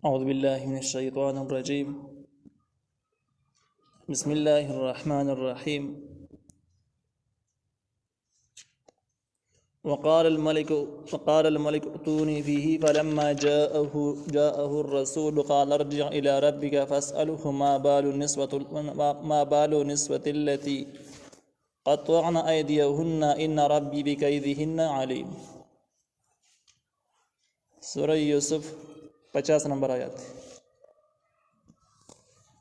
أعوذ بالله من الشيطان الرجيم. بسم الله الرحمن الرحيم. وقال الملك ائتوني فيه فلما جاءه الرسول قال ارجع إلى ربك فاسأله ما بال النسوة التي قطعن أيديهن إن ربي بكيدهن عليم. سورہ یوسف 50 نمبر آیات.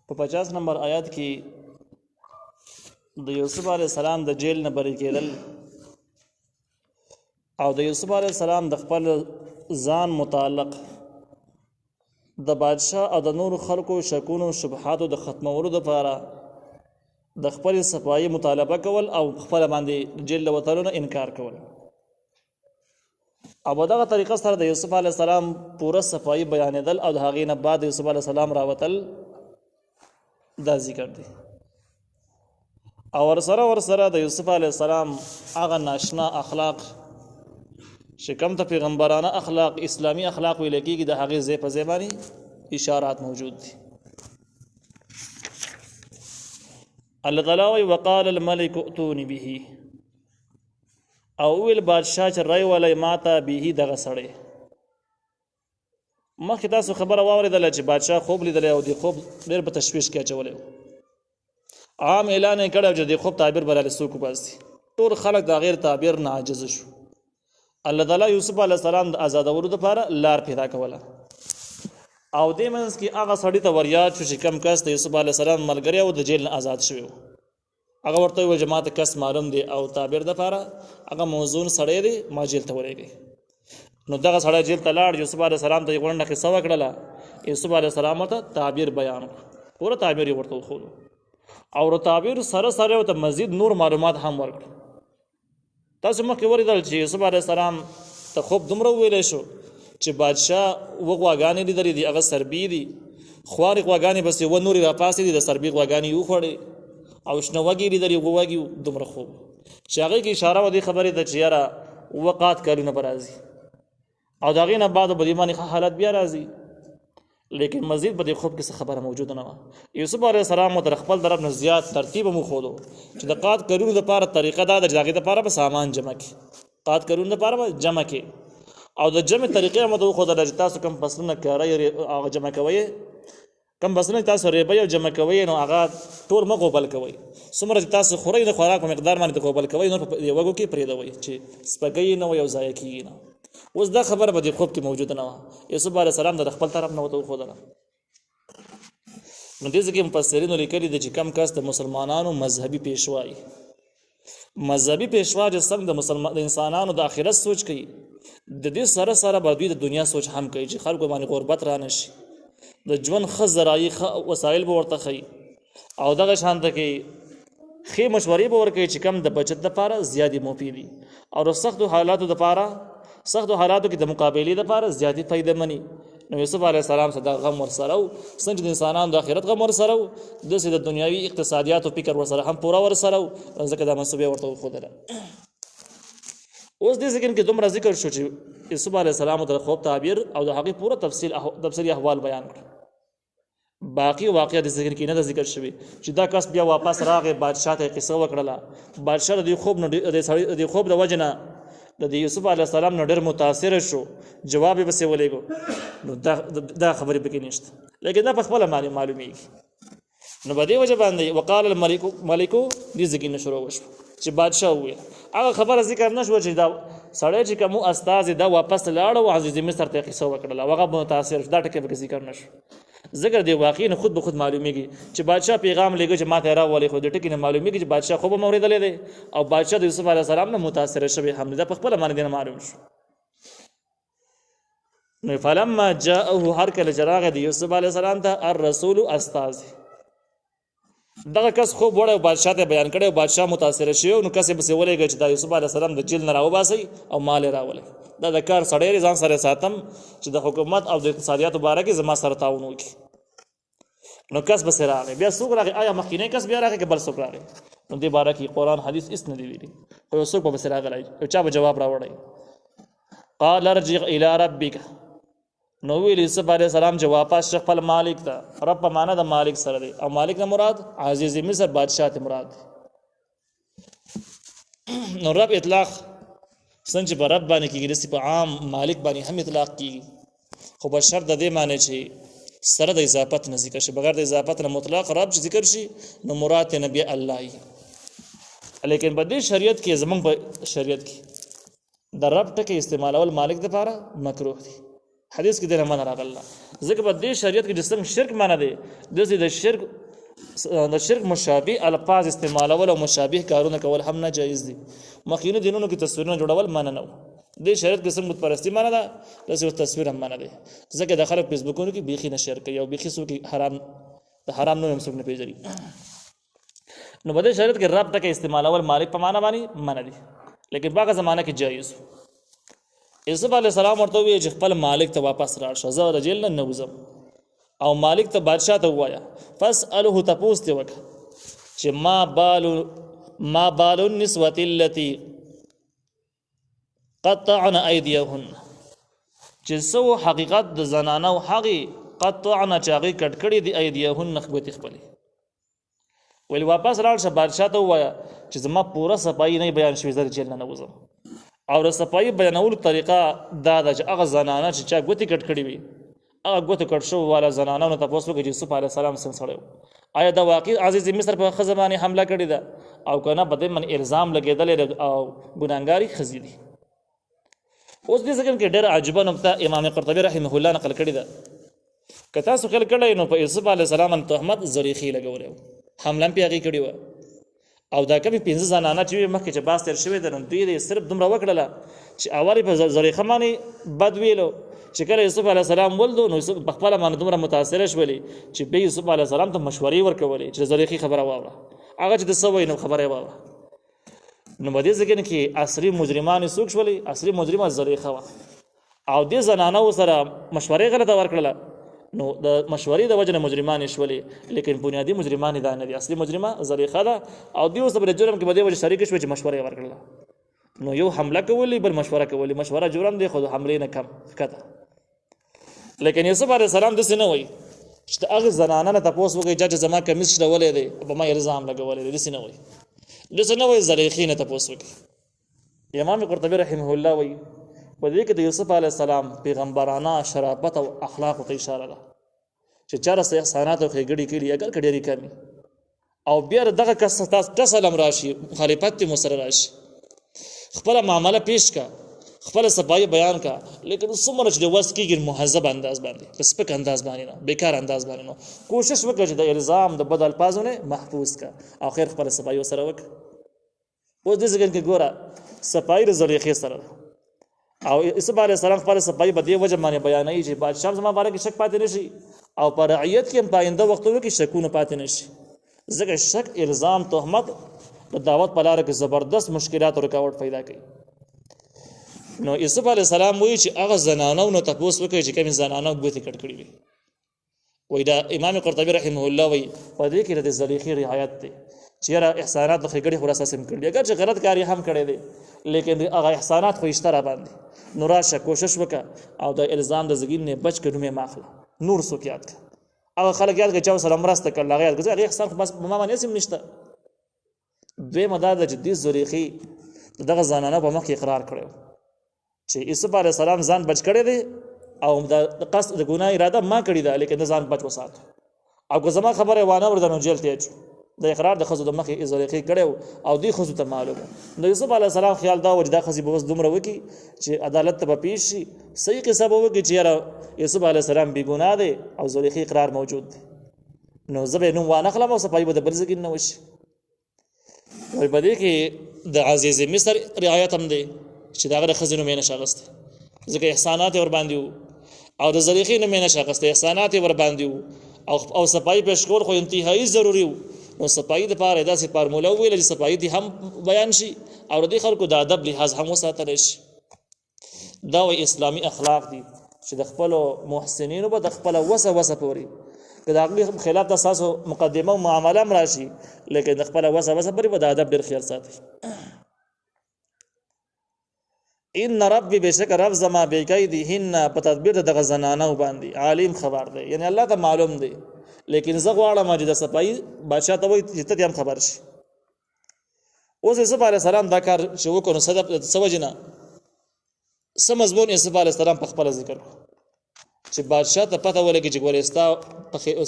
په 50 نمبر آیات کې د یوسف علی السلام د جیل نه بری کېدل او د یوسف علی السلام د خپل ځان متعلق د بادشاه او د نور خلکو شکونو شبهاتو د ختمولو لپاره د خپل صفایي مطالبه کول او خپل باندې جیل له وتلو نه انکار کول. او دغه طریقه سره د یوسف علی السلام پوره صفایي بیانېدل او د هغې نه بعد یوسف علی السلام راوتل دا ذکر دی. او ورسره د یوسف علی السلام هغه ناشنا اخلاق چې کوم ته پیغمبرانه اخلاق اسلامی اخلاق ویل کېږي د هغې ځای په ځای باندې اشارات موجود دي. الله تعالی وایي وقال الملك ائتوني به، او ویل بادشاه چې رای ولی ماته به دغه سړی. مخکې تاسو خبره واورېدله چې بادشاه خوب لیدلی او د خوب ډېر په تشویش کې اچولی و. عام اعلان یې کړی چې د خوب تعبیر به راله څوک وباسي. ټول خلک د غیر تعبیر نه عاجز شو. الله تعالی یوسف علیه السلام د آزادولو دپاره لار پیدا کوله او دې منځ کې هغه سړي ته وریاد شو چې کم کس د یوسف علیه السلام ملګری او د جیل نه آزاد شوی و. هغه ورته وویل چې ما ته کس معلوم دی او تعبیر دپاره هغه موزون سړی دی، ما جیل ته ولېږئ. نو دغه سړی جیل ته لاړ. یوسف علیه السلام ته یې غونډه قصه وکړله. یوسف علیه السلام ورته تعبیر بیان کړو، پوره تعبیر یې ورته وښودو او د تعبیر سره سره ورته مزید نور معلومات هم ورکړو. تاسو مخکې ولیدل چې یوسف علیه السلام ته خوب دومره وویلی شو چې بادشاه اوه غواګانې لیدلې دي، هغه سربي دي، خوارې غواګانې بس اوه نورې راپاسې دي، د سربي غواګانې یې وخوړې او شنه وږي لیدلې، اوه وږي دومره خوب چې هغې کې اشاره وه دې خبرې ته چې یاره اوه قات کلونه به راځي او د هغې نه بعد به دې باندې حالت بیا راځي. لیکن مزید په دې خوب کې څه خبره موجوده نه وه. یوسف علیه السلام ورته خپل طرف نه زیات ترتیب هم وښودو چې د قات کلونو دپاره طریقه دا ده چې د هغې دپاره به سامان جمع کړي، قات کلونو دپاره به جمع کړي او د جمع طریقې هم ورته وښودله چې تاسو کوم فصلونه کارئ هغه جمع کوئ، کم فصلونه تاسو ریبئ او جمع کوئ نو هغه ټول مه غوبل کوئ. څومره چې تاسو خورئ د خوراک په مقدار باندې غوبل کوئ، نور په وږو کې پرېږدوئ چې سپکوي نه وي او ضایع کېږي نه. اوس دا خبره په دې خوب کې موجوده نه وه. یوسف علیه السلام د خپل طرف نه ورته وښودله. نو دې ځای کې مفسرینو لیکلي دي چې کم کس د مسلمانانو مذهبي پیشوا چې څنګه د انسانانو د آخرت سوچ کوي، د دې سره سره به دوی د دنیا سوچ هم کوي چې خلکو باندې غربت را نه شي، د ژوند ښه ذرایع ښه وسایل به ورته ښیي او دغه شانته کې ښې مشورې به ورکوي چې کم د بچت دپاره زیاتې مفیدي او د سختو حالاتو کې د مقابلې دپاره زیاتې فایده مني. نو یوسف علیه السلام څخه دا غم ورسره و، څنګه چې د انسانانو د آخرت غم ورسره و، داسې د دنیاوي اقتصادیاتو فکر ورسره هم پوره ورسره و، ځکه دا منصوبه ورته وښودله. اوس دې ذکر کې دومره ذکر شو چې یوسف علیه السلام د خوب تعبیر او د هغې پوره تفصیلي احوال بیان کړ. باقي واقعه د ذکر کې نه ده ذکر شوي چې دا کس بیا واپس راغی، بادشاه ته یې قصه وکړله. بادشاه د دې خوب د وجې نه د یوسف علیه السلام نه ډېر متاثره شو، جواب یې پسې ولېږو. نو دا خبرې پکې نشته، لیکن دا په خپله معلومیږي. نو په دې وجه باندې وقال الملکو دې ذکر نه شروع وشو چې بادشاه وویل. هغه خبره ذکر نه شوه چې دا سړی چې کوم استازی دا واپس لاړ او عزیز مصر ته قصه وکړله، هغه متاثر شو. دا ټکی پکې ذکر نه شو. ذکر دی واقعي نه خود به خود معلومیږي چې بادشاه پیغام لېږه چې ما ته راولې، خو د ټکي نه معلومیږي چې بادشاه خوب هم اورېدلی دی او بادشاه د یوسف علیه السلام نه متاثره شوی هم دا په خپله باندې نه معلوم شو. نو فلما جاءه هر کله چې راغی د یوسف علیه السلام ته الرسول استازی، دغه کس خوب وړی او بادشاه ته بیان کړی او بادشاه متاثره شوی. نو کس یې پسې ولېږه چې دا یوسف علیه السلام د جیل نه راوباسئ او مال یې راولئ. دا د کار سړی ځان سره ساتم چې د حکومت او د اقتصادیاتو باره کې زما سره تعاون وکړي. نو کس بسې راغی. بیا څوک راغی؟ آیا مخکینی کس بیا راغی که بل څوک راغی؟ نو دې باره کې قرآن حدیث هېڅ نه دي ویلي، خو یو څوک به پسې راغلی، یو چا به جواب راوړی. قال ارجع الى ربک، نو ویل یوسف علیه السلام چې واپس خپل مالک ته. رب په معنا د مالک سره دی او مالک نه مراد عزیز مصر بادشاہ ته مراد دی. نو رب اطلاق څنګه په رب باندې کېږي داسې په عام مالک باندې هم اطلاق کېږي، خو په شرط د دې معنی چې سره د اضافت نه ذکر شي. بغیر د اضافت نه مطلق رب چې ذکر شي نو مراد ته نبی الله وي. لیکن په دې شریعت کې زمونږ په شریعت کې د رب ټکی استعمالول مالک لپاره مکروه دي. حدیث کې دغه معنا راغله. ځکه په دې شریعت کې د شرک معنا دی د شرک مشابه الفاظ استعمالول او مشابه کارونه کول هم نه جایز دي. مخکینو دینونو کې تصویرونه جوړول معنا نه و. د شریعت کې څنګه بت پرستی معنا ده د تصویر هم معنا دی. ځکه د خلک فیسبوکونو کې بیخي نه شیر کوي او بیخي سو کې حرام نه هم څوک نه پیژني. نو په دې شریعت کې رب ټکی استعمالول مالک په معنا باندې معنا دي، لیکن باغه زمانہ کې جایز. یوسف علیه السلام ورته وی چې خپل مالک ته واپس راشه، زه د جیل نه وځم او مالک ته بادشاہ ته وایا فاسأله تپوس ته وک چې ما بال النسوة التي قطعن ايديهن، چې سو حقیقت د زنانو حقي قطعن چاغي کټکړي دي ايديهن نخبت خپل. ویل واپس راشه بادشاہ ته وایا چې زما پورا صفائی نه بیان شوی، زه جیل نه وځم. او د صفائی بیانولو طریقه دا ده چې هغه زنانه چې چا ګوتې کټ کړي وي هغه ګوتې کټ شو والا زنانه نو تاسو کې یوسف علیه السلام څنګه سره آیا دا واقعي عزیز مصر په خزه باندې حمله کړې ده او کنه بده من الزام لګیدل او ګناګاری خزي دي. اوس دې ځکه کې ډېر عجيبه نقطه امام قرطبي رحمه الله نقل کړی ده. که تاسو خل کړی نو په یوسف علیه السلام تهمت زریخي لګولې حمله پیغي کړی و او دا کمی 15 زنانه چې مخکې چې باس تر شوی د دوی د صرف دومره وکړله چې اوري په زریخه باندې بد ویلو چې کله یوسف علیه السلام ولدو نو یوسف په خپل باندې دومره متاثر شولې چې به یوسف علیه السلام ته مشورې ورکولې چې زریخي خبره واوره هغه چې د سوي نو خبره واوره. نو په دې ځکه کې اصلي مجرمان څوک شولې؟ اصلي مجرمه زریخه و او دې زنانه سره مشورې غلطه ورکړله نو د مشورې د وجنه مجرمان شولې، لیکن بنیادی مجرمان دا نه دي. اصلي مجرمه زریخه ده او دیو سره جرم کې بده وجه شریک شوی چې مشورې ورکړله. نو یو حمله کولی بل مشوره کولی، مشوره جرم دی خو حمله نه کم کته. لیکن یوسف علیه السلام د سینه وای چې هغه زنانه نه تاسو وګورئ چې زما کمیس شلولې دی په ما الزام لګولې دي سینه وای د سینه وای زریخي نه تاسو وګورئ. امام قرطبي رحمه الله وای په دې کې د یوسف علیه السلام پیغمبرانه شرافت او اخلاق ته اشاره ده چې چاره سه احسانات او خېګړي کړي اگر کډيري کمی او بیا دغه کس تاسو سلام راشي مخالفت مسر راشي خپل معاملې پیش کا خپل صفای بیان کا، لیکن څومره چې د وس کېږي مهذب انداز باندې سپک انداز باندې نه بیکار انداز باندې نه کوشش وکړه چې د الزام د بد الفاظونه محفوظ کا او خیر خپل صفای سره وک. اوس دې ځکه کې ګوره صفای د زریخي سره او یوسف علیه السلام خپل صفای په دې وجه باندې بیانوي چې بادشاہ زما باره کې شک پاتې نشي او پر رعیت کې پاینده وختونو کې شکونه پاتې نشي. ځکه شک الزام تهمت د دعوت په لار کې زبردست مشکلات او رکاوټ پیدا کوي. نو یوسف علیه السلام وایي چې هغه زنانو نو تاسو وکړي چې کوم زنانو ګوتې کټ کړي وي. وای دا امام قرطبي رحمه الله وایي په دې کې د زلیخي رعایت دی چې را احسانات د خېګړي خلاصه سم کړي اگر چې غلط کاری هم کړي دي لیکن هغه احسانات خو اشترا باندې نو راشه کوشش وکړه او د الزام د زګین نه بچ کړو مې ماخله نور سو کېات هغه خلک یاد کې چې سلام راسته کړل هغه یاد هغه احسان خو بس ما باندې سم نشته. دوی مدار د جدي زلیخي دغه زنانه په مخ اقرار کړو چې یوسف علیه السلام ځان بچ کړی دی او د قصد د ګناه اراده ما کړی ده لیکن ځان بچ وسات او که زما خبره وانه ورته جیل ته اچو د اقرار د خزو د مخې زلیخي کړو او دی خزو ته معلومه. نو یوسف علیه السلام خیال دا و چې دا خزي به دومره وکي چې عدالت ته پیش شي صحیح قصه به وکي چې یوسف علیه السلام بی ګناه دی او زلیخي اقرار موجود دی نو زبې نو وانه خلم او صفای به د بلځګین نه وشي. وای په دې کې د عزیز مصر رعایت هم دی چې دا غره خزینو مینه شغسته ځکه احسانات ور باندې او د زلیخي نه مینه شغسته احسانات ور باندې او صفای پېښ کول خو انتهایی ضروری وو. نو صفای د پاره داسې فارموله ویل چې صفای دي هم بیان شي او د خلکو د ادب لحاظ هم وساتل شي. دا و اسلامی اخلاق دي چې د خپل محسنینو به د خپل وسه پوري که د هغه خلاف د اساسو مقدمه او معامله هم راشي لیکن د خپل وسه پوري به د ادب ډیر خیال ساتي. ان ربي بشک رب زما بکیدهن په تدبیر دغه زنانو باندې عالم خبر دی، یعنی الله ته معلوم دی، لیکن زه غواړم چې د صفایي بادشاہ ته وایي چې ته هم خبر شي. اوس یوسف علیه السلام دا کار چې وکړو نو صدق څه وجې نه څه مضمون یوسف علیه السلام په خپله ذکر کړو چې بادشاہ ته پته ولګي چې ګورې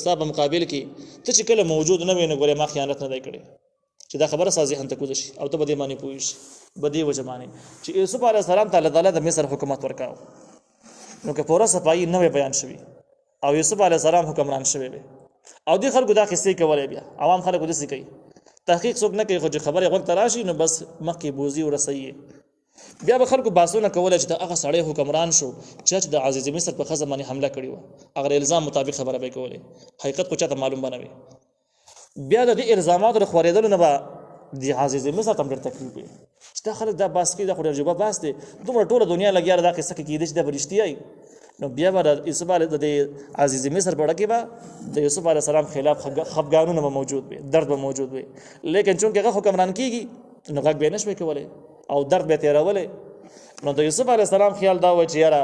ستا په مقابل کې ته چې کله موجود نه وي نو ګورې ما خیانت نه دی کړی، چې دا خبره ستا ذهن ته کوزه شي او ته په دې باندې پوه شي په دې وجه باندې چې یوسف علیه السلام ته الله تعالی د مصر حکومت ورکاو نو که پوره صفایي نه بیان شوي او یوسف علیه السلام حکمران شوی وي او دې خلکو دا قصې کولې بیا عوام خلکو داسې کوي تحقیق څوک نه کوي خو چې خبرې غوږ ته راشي نو بس مخکې بوزي ورسوي بیا به خلکو باسونه کوله چې هغه سړی حکمران شو چې د عزیز مصر په ښځه باندې حمله کړې وه هغه الزام مطابق خبره به یې کولې حقیقت خو چاته معلوم به نه وي بیا د دې الزاماتو د خورېدلو نه به د عزیز مصر ته هم ډېر تکلیف وي چې دا خلک دا باس کوي دا خو ډېر جوبه باس دی دومره ټوله دنیا لګیا ده دا قصه کې کېدای چې دا به رښتیا وي نو بیا به د یوسف د عزیز مصر په اړه کې به د یوسف علیه السلام خلاف خفګانونه به موجود وي درد به موجود وي لیکن چونکې هغه حکمران کېږي نو غږ به یې نه شوی کولی او درد به یې تېرولی نو د یوسف علیه السلام خیال دا و چې یاره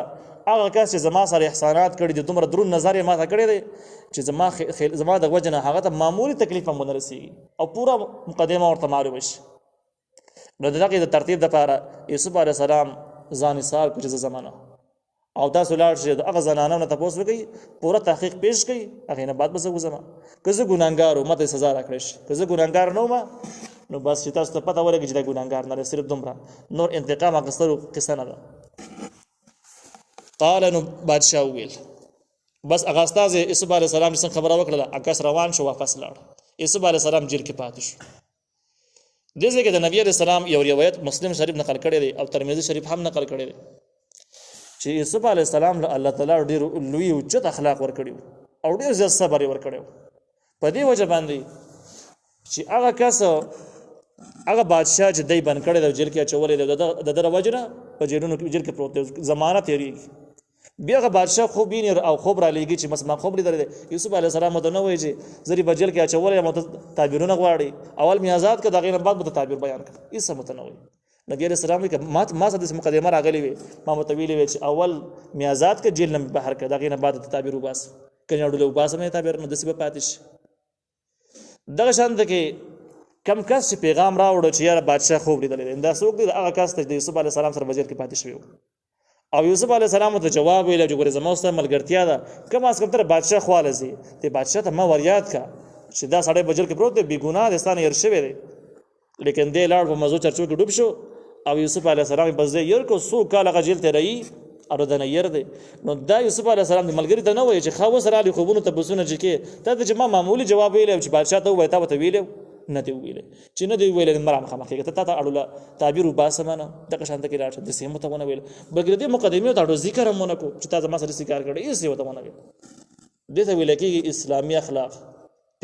هغه کس چې زما سره احسانات کړي دي دومره دروند نظر یې ماته کړی دی چې زما د وجه نه هغه ته معمولي تکلیف هم ونه رسېږي او پوره مقدمه ورته معلومه شي نو د دغې د ترتیب دپاره یوسف علیه السلام ځان ایثار کړو چې زه ځمه نه او تاسو لاړ شئ د هغه زنانو نه تپوس وکړئ پوره تحقیق پیش کړئ هغې نه بعد به زه وځم که زه ګناهګار وم ماته سزا راکړی شي که زه ګناهګار نه وم نو بس چې تاسو ته پته ولګي چې دا ګناهګار نه دی صرف دومره نور انتقام اخیستلو قصه نه ده قال نو بادشاه وویل بس هغه استازی یوسف علیه السلام چې څنګه خبره وکړله عکس روان شو واپس لاړ یوسف علیه السلام جیل کې پاتې شو دې ځای کې د نبي علیه السلام یو روایت مسلم شریف نقل کړی دی او ترمذي شریف هم نقل کړی دی چې یوسف علیه السلام له الله تعالی ډېر لوی اوچت اخلاق ورکړي او ډېر زیات صبر یې ورکړی په دې وجه باندې چې هغه کس هغه بادشاه چې دی بند کړی دی جیل کې اچولی دی د ده د وجې نه په جیلونو کې جیل کې پروت دی زمانه تېرېږي بیا هغه بادشاه خوب ویني او خوب رالیږي چې بس ما خوب لیدلی دی یوسف علیه السلام ورته نه وایي چې زه دې په جیل کې اچولی یم او ته تعبیرونه غواړي اول مې آزاد کړه د هغې نه بعد به ته تعبیر بیان کړه هېڅ هم ورته نه وایي نبی علیه السلام وایي که ما سره داسې مقدمه راغلې وي ما ورته ویلې وی چې اول مې آزاد کړه جیل نه مې بهر کړه د هغې نه بعد ته تعبیر وباسه که نیاړولې وباسه مې تعبیر نو داسې به پاتې شي دغه شان ده کې کم کس چې پیغام راوړو چې یاره بادشاه خوب لیدلی دی دا څوک دی هغه کس ته د یوسف علیه السلام سره په جیل کې پاتې شوی و او یوسف علیه السلام ورته جواب ویلی چې ګورې زما ستا ملګرتیا ده کم از کم ته بادشاه خواله ځي دې بادشاه ته ما ور یاد کړه چې دا سړی په جیل کې پروت دی بې ګناه دی ستا نه هېر شوی دی لیکن دی لاړ په مزو چرچو کې ډوب شو او یوسف علیه السلام بس دی هېر کړو څو کال هغه جیل تېروي او د نه هېر دی نو دا یوسف علیه السلام د ملګري ته نه وایي چې ښه اوس راغلي خوبونو تپوسونه چې کې تا ته چې ما معمولي جواب ویلی چې بادشاه ته ووایه تا به ته ویلی نه دی ویلی چې نه دی ویلی مه رامخامخ کېږه ته تا ته اړوله تعبیر وباسه ما نه دغه شانته کې لاړ شه داسې هم ورته ونه ویل بلکې د دې مقدمې ورته اړو ذکر هم ونه کړو چې تا زما سره داسې کار کړی هېڅ یې ورته ونه ویل دې ته ویل کېږي اسلامي اخلاق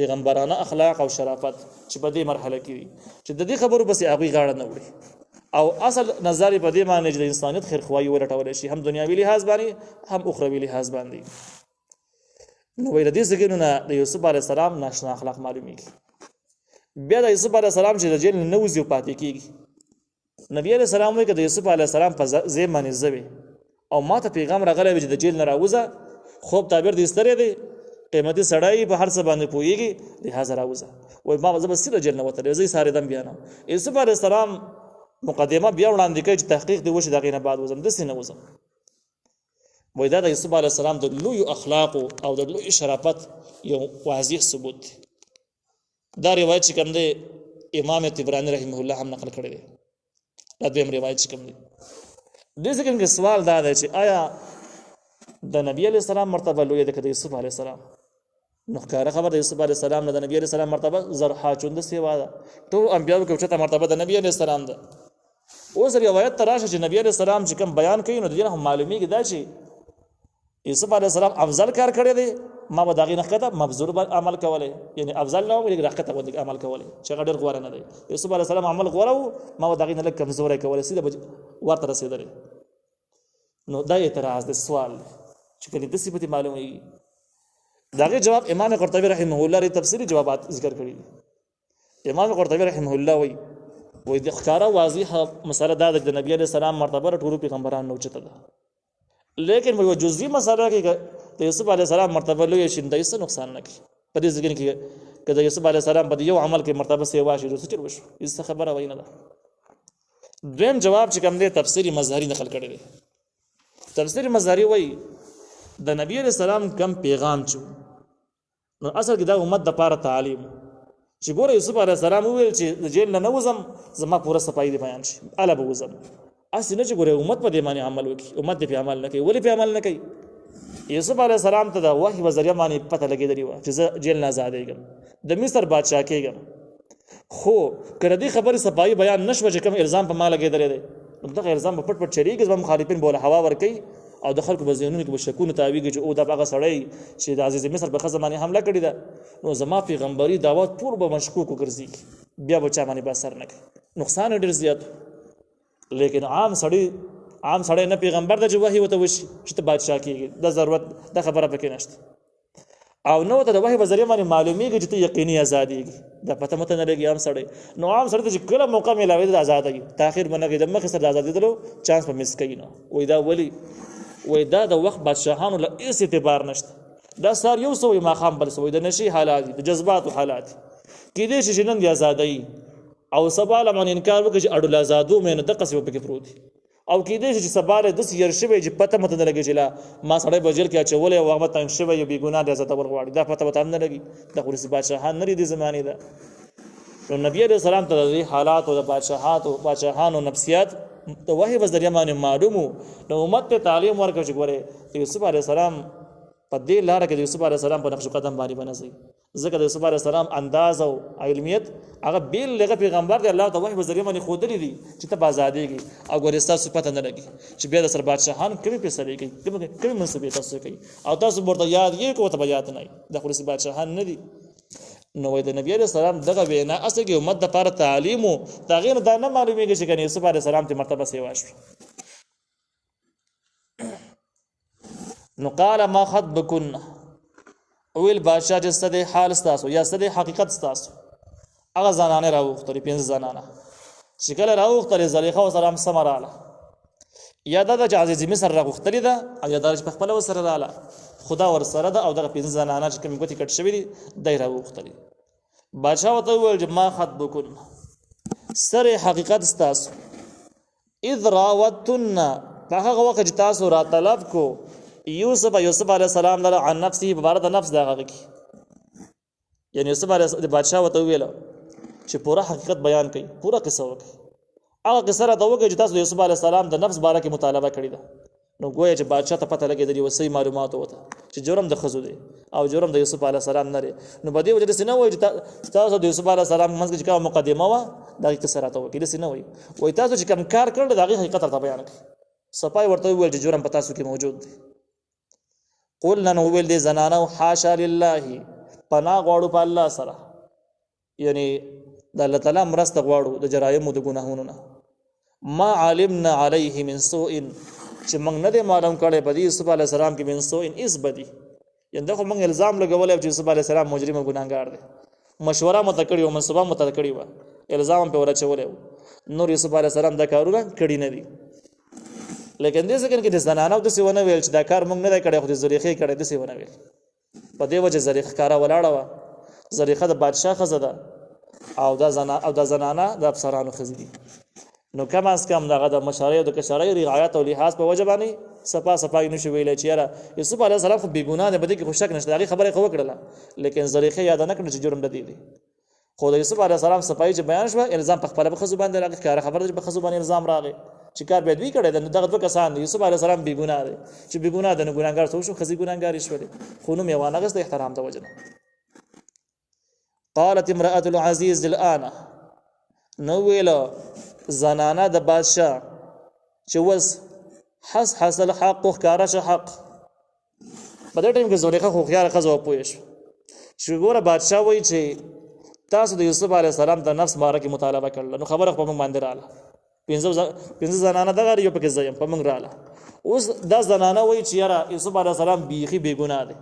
پیغمبرانه اخلاق او شرافت چې په دې مرحله کې وي چې د دې خبرو پسې هغوی غاړه نه وړي او اصل نظر په دې معنی چې د انسانیت خیرخواهي ولټولی شي هم دنیاوي لحاظ باندې هم اخروي لحاظ باندې نو وایي د دې ځایونو نه د یوسف علیه السلام ناشنا اخلاق معلومیږي بیا د یوسف علیه السلام چې د جیل نه وځي او پاتې کېږي نبي علیه السلام وایي که د یوسف علیه السلام په ځای باندې زه وې او ما ته پیغام راغلی وي چې د جیل نه راوځه خوب تعبیر دې ستری دی قیمتي سړی په هر څه باندې پوهېږي لهذا راوځه وایي ما زه به سیده جیل نه وتلی زه یې سارېدم بیا نه یوسف علیه السلام مقدمه بیا وړاندې کوي چې تحقیق دې وشي د هغې نه بعد وځم داسې نه وځم وایي دا د یوسف علیه السلام د لویو اخلاقو او د لوی شرافت یو واضح ثبوت دی دا روایت چې کوم دی امام طبراني رحمه الله هم نقل کړی دی دا دویم روایت چې کوم دی دې ځای کې سوال دا دی چې آیا د نبي علیه السلام مرتبه لویه ده که د یوسف علیه السلام نو ښکاره خبر د یوسف علیه السلام نه د نبي علیه السلام مرتبه زرحا چونده سیوا ده ټولو انبیاو کې اوچته مرتبه د نبي علیه السلام ده اوس روایت ته راشه چې نبي علیه السلام چې کوم بیان کوي نو د دې نه هم معلومیږي دا چې یوسف علیه السلام افضل کار کړی دی ما به د هغې نه ښکته مبذور عمل کولی یعنی افضل نه و لږ راښکته غوندې عمل کولی چې هغه ډېر غوره نه دی یوسف علیه السلام عمل غوره و ما به د هغې نه لږ کمزوری کولی سیده به ورته رسېدلی نو دا اعتراض دی سوال دی چې کله داسې به دې معلومېږي د هغې جواب امام قرطبي رحمه الله تفصیلي جوابات ذکر کړي دي امام قرطبي رحمه الله وایي وای د ښکارا واضحه مسله دا د نبی علیہ السلام مرتبه ټول پیغمبران نو چته ده لیکن وای جزئی مسله کې د یوسف علیہ السلام مرتبه لوی شي د هیڅ نقصان نه کوي په دې ځکه کې کله یوسف علیہ السلام په یو عمل کې مرتبه سیوا شي څه چل وشو هیڅ خبره وای نه ده دویم جواب چې کوم دی تفسیری مظهری نقل کړی دی تفسیری مظهری وای د نبی علیہ السلام کم پیغام چو نو اصل کې دا امت د پاره تعلیم چې ګوره یوسف علیه السلام وویل چې جیل نه وزم زما پوره صفای دی بیان شي الا به وزم اسی نه چې ګوره امت په دې باندې عمل وکړي امت دې په عمل نه کوي ولې په عمل نه کوي یوسف علیه السلام ته د وحی وزریه باندې پته لګېدلی وه چې زه جیل نه آزادېږم د مصر بادشاه کېږم خو که د دې خبرې صفایي بیان نه شوه چې کوم الزام په ما لګېدلی دی دغه الزام به پټ پټ چریږي زما مخالفین به هوا ورکوي او د خلکو په ذهنونو کې به شکونه تاویږي چې او دا هغه سړی چې د عزیز مصر په ښځه باندې حمله کړې ده نو زما پیغمبري دعوت ټول به مشکوک وګرځي بیا به چا باندې به اثر نه کوي نقصان ډېر زیات لیکن عام سړی نه پیغمبر ده چې وحي ورته وشي چې ته بادشاه کېږي دا ضرورت دا خبره پکې نشته او نو ته د وحي په ذریعه باندې معلومیږي چې ته یقیني ازادېږي دا پته مته نه لګي عام سړی نو عام سړی ته چې کله موقع میلاوي د ازادۍ تاخیر به نه کوي د مخکې سره د ازادېدلو چانس به مس کوي نه وایي دا ولې وای دا د وخت بادشاهانو له هیڅ اعتبار نشته دا سار یو سوی ماښام بل سوی د نشي حالات د جذباتو حالات کېدای شي چې نن د ازادۍ او سبا له باندې انکار وکړي چې اډو ازادو مې نه دقسې وپکې پروت دي او کېدای شي چې سبا له داسې ير شوی چې پته مته نه لګي چې لا ما سړی به جیل کې اچولی او هغه به تنګ شوی یو بېګناه د ازادول غواړي دا پته ورته هم نه لګي دا خو رسي بادشاهان نه دي دې زمانې ده نو نبي علیه السلام ته د دې حالاتو د بادشاهانو نفسیات د وحی په ذریعه باندې معلومو نو امت ته تعلیم ورکړ چې ګوره یوسف علیه السلام په دې لاره کې د یوسف علیه السلام په نقش قدم باندې بنځي ځکه د یوسف علیه السلام انداز او علمیت هغه بیل لغه پیغمبر دی الله ته وحی په ذریعه باندې خودلی دي چې ته آزادېږي او ګوره ستاسو پته نه لګي چې بیا د سر بادشاهان کومې فیصلې کوي کومې منصبې تاسو کوي او تاسو ورته یاد یې کوته به یاد نه د خو بادشاهان نه دي نو د نبی علیہ السلام دغه وینا اصل کې امت د لپاره تعلیم او تغیر دا نه معلومیږي چې کني یوسف علیہ السلام ته مرتبه سیوا شو نو قال ما خطبكن ویل بادشاہ چې ستاسو حال ستاسو یا ستاسو حقیقت ستاسو هغه زنانه راوختري 5 زنانه چې کله راوختري زلیخا وسلام سمراله یا د عزیز مصر راوختري ده او یا د خپل وسره رااله خدا ور سره ده او دغه 5 زنانه چې کوم ګوتی کټ شوی دي دای راوختري بادشاہ وته ویل چې ما خطبكن سره حقیقت ستاسو اذ راوتن هغه وخت چې تاسو را طلب کو یوسف علیہ السلام دغه عن نفسه عبارت نفس دغه کی یعنی یوسف علیہ بادشاہ وته ویل چې پورا حقیقت بیان کړي پورا قصه وکړي هغه قصه راته وکړي چې تاسو یوسف علیہ السلام د نفس باره کې مطالبه کړی ده نو گویا چې بادشاہ ته پته لګېدلی و صحیح معلومات وته چې جرم د ښځو دی او جرم د یوسف علیه السلام نه دی نو په دې وجه داسې نه وایي چې تاسو د یوسف علیه السلام منځ کې چې کومه مقدمه وه د هغې قصه راته وکړي داسې نه وایي وایي تاسو چې کوم کار کړی د هغې حقیقت راته بیان کړي صفای ورته وویل چې جرم په تاسو کې موجود دی قلنا نو وویل دې زنانه حاشا لله پناه غواړو په الله سره یعنی د الله تعالی مرسته غواړو د جرایمو د ګناهونو نه ما علمنا علیه من سوء چې موږ نه دی معلوم کړی په دې یوسف علیه السلام کې من سوء اس بدی یعنی دا خو موږ الزام لګولی چې یوسف علیه السلام مجرم او ګناهګار دی مشوره مته کړې وه منصوبه مته کړې وه الزام پرې ور اچولی و نور یوسف علیه السلام دا کارونه کړي نه دي لیکن دې ځکه کې د زنانو داسې ونه ویل چې دا کار موږ نه دی کړی خو د زلیخې کړی داسې ونه ویل په دې وجه زلیخه ښکاره ولاړه وه زلیخه د بادشاه ښځه ده او دا زنانه د افسرانو ښځې دي نو کم از کم دغه د مشارۍ او د کشرۍ رعایت او لحاظ په وجه باندې صفا یې نشو ویلی چې یاره یوسف علیه السلام خو بېګناه دی په دې کې خو شک نشته د هغې خبره یې خو وکړله لیکن زلیخې یاده نه کړه چې جرم د دې دی خو د یوسف علیه السلام صفایي چې بیان شوه الزام په خپله په ښځو باندې راغی ښکاره خبره ده چې په ښځو باندې الزام راغی چې کار باید وی کړی ده دغه 2 کسان دي یوسف علیه السلام بېګناه دی چې بېګناه ده نو ګناهګار څه وشو ښځې ګناهګارې شولې خو نوم یې وانهغېست د احترام د وجه نه قالت امرأة العزیز الآن نو ویله زنانه د بادشاه چې وس حصل حق ښکاره شه حق په دې ټایم کې زلیخه خو هوښیاره ښځه وپوهې شوه چې ګوره بادشاه وایي چې تاسو د یوسف علیه السلام د نفس باره کې مطالبه کړله نو خبره په موږ باندې راله 5 زنانه دغه یو پکې زه یم په موږ راله اوس دا زنانه وایي چې یاره یوسف علیه السلام بیخي بېګناه دی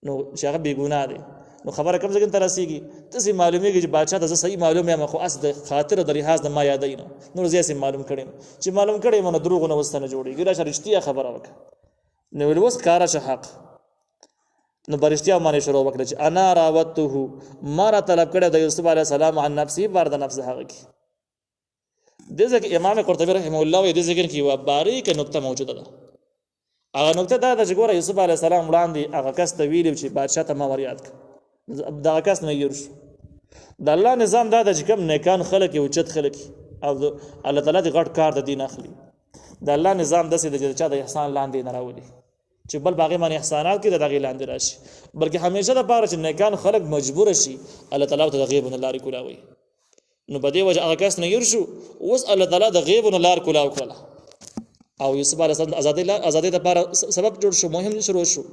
نو چې هغه بېګناه دی نو خبره کوم ځای ته رسیږي تاسې معلومیږي چې بادشاه ته زه صحیح معلوم یم خو اس د خاطر د لحاظ د ما یادوي نور زه یې معلوم کړی چې معلوم کړی مو نه دروغ نه وسته نه جوړېږي راشه رښتیا خبره وکړه نو ویل اوس کاره شه حق نو برشتیا باندې شروع وکړه چې انا راوته ما را طلب کړی د یوسف علیه السلام عن نفسه بار د نفس هغه کې دې ځکه امام قرطبي رحمه الله وایي دې ذکر کې یوه باریکه نکته موجوده ده هغه نکته دا ده چې ګوره یوسف علیه السلام وړاندې هغه کس ته ویلي چې بادشاه ته ما ور یاد کړه دغه کس نه هېر شو د الله نظام دا ده چې کوم نیکان خلک یې اوچت خلک او الله تعالی دې غټ کار د دین اخلي د الله نظام داسې دی چې چا د احسان لاندې نه راولي چې بل باغې باندې احسانات کې د دغې لاندې راشي بلکې همیشه دپاره چې نیکان خلک مجبوره شي الله تعالی ته د غیبو نه لارې کولاوي نو په دې وجه هغه کس نه هېر شو اوس الله تعالی د غیبو نه لار کولاو کړله او یوسف علیه السلام د ازادۍ لپاره سبب جوړ شو مهم شروع شو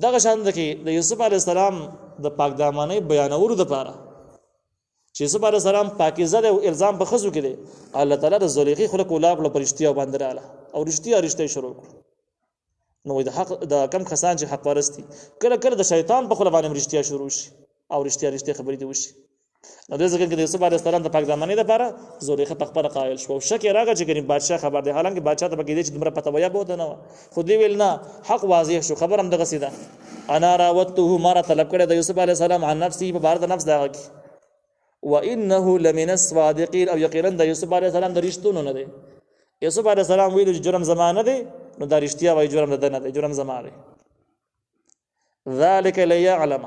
دغه شان ده کې د یوسف علیه السلام د پاکدامنۍ بیانولو دپاره چې یوسف علیه السلام پاکیزه دی او الزام په ښځو کې دی الله تعالی د زلیخې خوله کولاو کړه په رښتیا باندې راغله او رښتیا شروع کړو نو د حق د کم کسان چې حق پرست دي کله کله د شیطان په خوله باندې رښتیا شروع شي او رښتیا خبرې دي وشي نو دې ځکه کې د یوسف علیه السلام د پاکدامنۍ دپاره زلیخه په خپله قایل شوه او شک یې راغی چې ګنې بادشاه خبر دی حالانکه بادشاه ته به کېدی چې دومره پته ویا به ورته نه وه خو دې ویل نه حق واضح شو خبر هم دغسې ده انا راودته ما را طلب کړی د یوسف علیه السلام عن نفسه په باره د نفس د هغه کې وانه لمن الصادقین او یقینا د یوسف علیه السلام د رښتونو نه دی یوسف علیه السلام ویلو چې جرم زما نه دی نو دا رښتیا وایي جرم د ده نه دی جرم زما دی ذلک لیعلم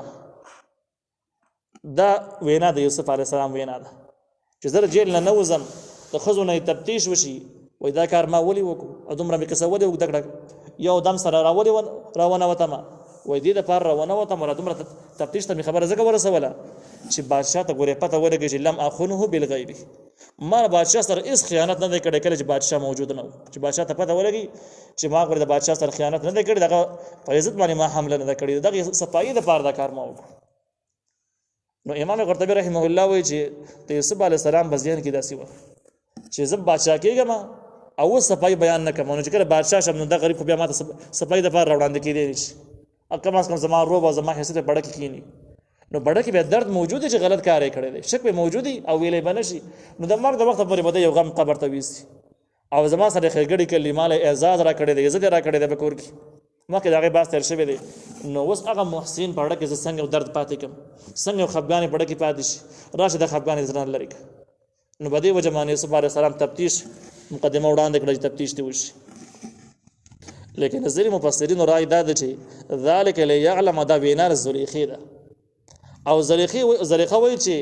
دا وینا د یوسف علیه السلام وینا ده چې زه جیل نه وځم د ښځو نه تفتیش وشي وایي دا کار ما ولې وکړو او دومره مې کیسه ولې اوږده کړه یو دم سره راونوتمه وایي دې دپاره راونوتم را دومره تفتیش ته مې خبره ځکه ورسوله چې بادشاه ته ګورې پته ولګي چې لم اخونه بالغیب ما بادشاه سره هېڅ خیانت نه دی کړی کله چې بادشاه موجود نه و چې بادشاه ته پته ولګي چې ما ګورې د بادشاه سره خیانت نه دی کړی دغه په عزت باندې ما حمله نه ده کړې دغه صفایي دپاره دا کار ما وکړو نو امام قرطبي رحمه الله وایي چې د یوسف علیه السلام په ذهن کې داسې وه چې زه بادشاه کېږم او اوس صفایي بیان نه کوم نو چې کله بادشاه شم نو دا غریب خو بیا ما ته صفایي دپاره راوړاندې کېدی نه شي کم از کم زما روب او زما حیثیت بړه کې کینی نو بړه کې به درد موجود دی چې غلط کار یې کړی دی شک به موجود دی او ویلې به نه شي نو د مرګ د وخته پورې به یو غم قبر ته ویسي او زما سره ښېګړې کړي مال اعزاز را کړی دی عزت یې را کړی دی په کور کې مخکې د هغې بحث تېر شوی دی نو اوس هغه محسن په اړه کې زه څنګه درد پاتې کړم څنګه یو خفګان یې په اړه کې پاتې شي راشه د خفګان یې زړه لرې کړه نو په دې وجه باندې یوسف علیه السلام تفتیش مقدمه وړاندې کړه چې تفتیش دې وشي لیکن نظری مفسرینو رای دا ده چې ذلک لیعلم دا وینا د زلیخې ده او زلیخه وایي چې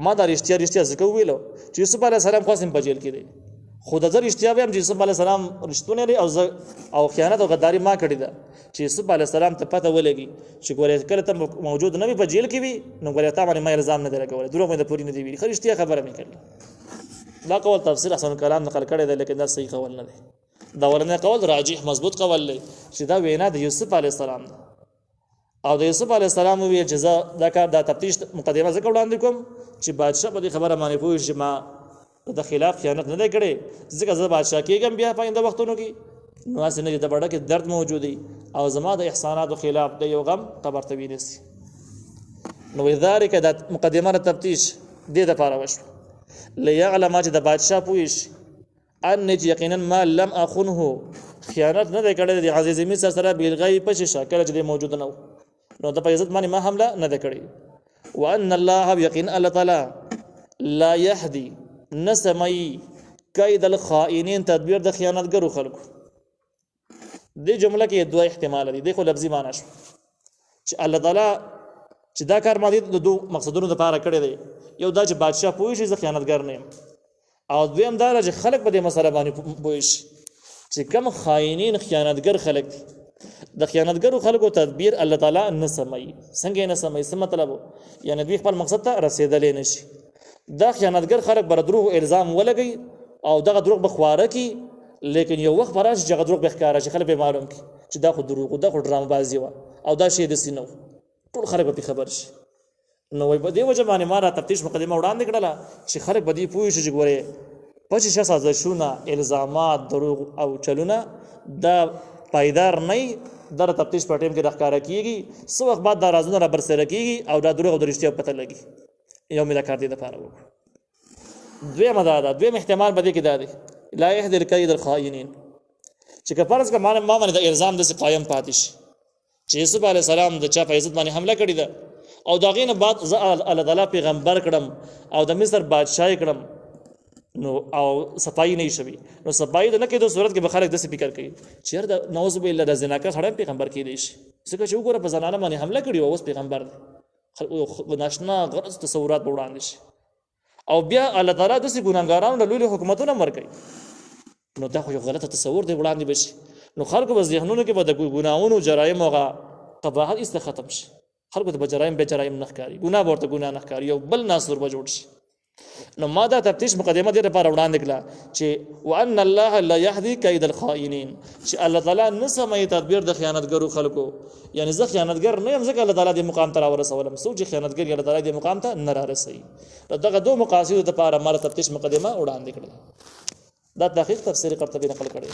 ما دا رښتیا ځکه وویلو چې یوسف علیه السلام خو په جیل کې دی خو د زه رښتیا وایم چې یوسف علیه السلام رښتونی دی او خیانت او غداري ما کړې ده چې یوسف علیه السلام ته پته ولګي چې ګورې کله ته موجود نه وي په جیل کې وي نو ګورې تا باندې ما الزام نه دی لګولی دروغ مې د پورې نه دی ویلي ښه رښتیا خبره مې کړله دا قول تفسیر احسن الکلام نقل کړی دی لیکن دا صحیح قول نه دی دا ولنې قول راجح مضبوط قول دی چې دا وینا د یوسف علیه السلام ده او د یوسف علیه السلام وویل چې زه دا کار دا تفتیش مقدمه ځکه وړاندې کوم چې بادشاه په دې خبره باندې پوه شي چې ما د خلاف خیانت نه دی کړی ځکه زه بادشاه کېږم بیا په آینده وختونو کې نو هسې نه چې د بړه کې درد موجود دی او زما د احساناتو خلاف د یو غم قبر ته وینیسي نو ذلک دا مقدمه د تفتیش دې دپاره وشوه لیعلم چې د بادشاه پوه شي ان چې یقینا ما لم اخنه خیانت نه دی کړی د عزیز مصر سره بالغیب په شیشه کله چې دی موجود نه و نو د په عزت باندې ما حمله نه ده کړې وان الله یقینا الله تعالی لا یهدي نسمي کید الخائنین تدبیر د خیانتګرو خلکو دې جمله کې دوه احتمال دي خو لفظي معنی شو چې الله تعالی چې دا کار ما دې د دوه مقصدونو لپاره کړی دی یو دا چې بادشاه پوه شي زه خیانتګر نه یم او دویم دا چې خلک په دې مسله باندې پوه شي چې کم خائنین خیانتګر خلک دي د خیانتګرو خلکو تدبیر الله تعالی نه سمي څنګه نه سمي څه مطلب یعنی دوی خپل مقصد ته رسیدلې نشي دا خیانتګر خلک بر دروغ الزام ولګي او دغه دروغ بخواره کی لیکن یو وخت براش چې دروغ بخکاره چې خلک به معلوم کی چې دا خو دروغ دا خو ډرام بازی و او دا شی د سینو ټول خلک به خبر شي نو په دې وجه باندې ما را تفتیش مقدمه وړاندې کړله چې خلک به دې پوه شي چې ګورې 25 سازشونه الزامات دروغ او چلونه دا پایدار نه در تفتیش په ټیم کې راښکاره کیږي څو وخت بعد دا رازونه را برسېره کیږي او دا دروغ او د رښتیا پته لګي یو مې دا کار دی دپاره وکړو. دویمه دا ده، دویم احتمال به دې کې دا دی لا یهدي الکید الخائنین چې که فرض کړه ما باندې د الزام داسې قایم پاتې شي چې یوسف علیه السلام د چا په عزت باندې حمله کړې ده او د هغې نه بعد زه الله تعالی پیغمبر کړم او د مصر بادشاهي کړم نو او صفایي نه شوي نو صفایي د نه کېدو صورت کې به خلک داسې فکر کوي چې یار د نعوذ بالله د زناکار سړی پیغمبر کېدی شي ځکه چې وګوره په زنانه باندې حمله کړې او اوس پیغمبر دی ناشنا غرض تصورات به وړاندې شي او بیا الله تعالی داسې ګناهګارانو له لوی حکومتونه ورکوي نو دا خو یو غلطه تصور دی وړاندې به شي نو خلکو به ذهنونو کې به د ګناهونو جرایم هغه قباحت ایسته ختم شي خلکو ته به جرایم به جرایم نه ښکاري ګناه به ورته ګناه نه ښکاري یو بل ناسور به جوړ شي. نو ما دا تفتیش مقدمه دې لپاره وړاندې کړه چې وان الله لا يهدي كيد الخائنين چې الله تعالی نه سموي تدبیر د خیانتګرو خلکو یعنی زه خیانتګر نه یم ځکه الله تعالی دې مقام ته راورسولم سوچ خیانتګر الله تعالی دې مقام ته نه رارسوي. دغه دوه مقاصد لپاره ما تفتیش مقدمه وړاندې کړه. دا تحقیق تفسیر قرطبی نقل کړی.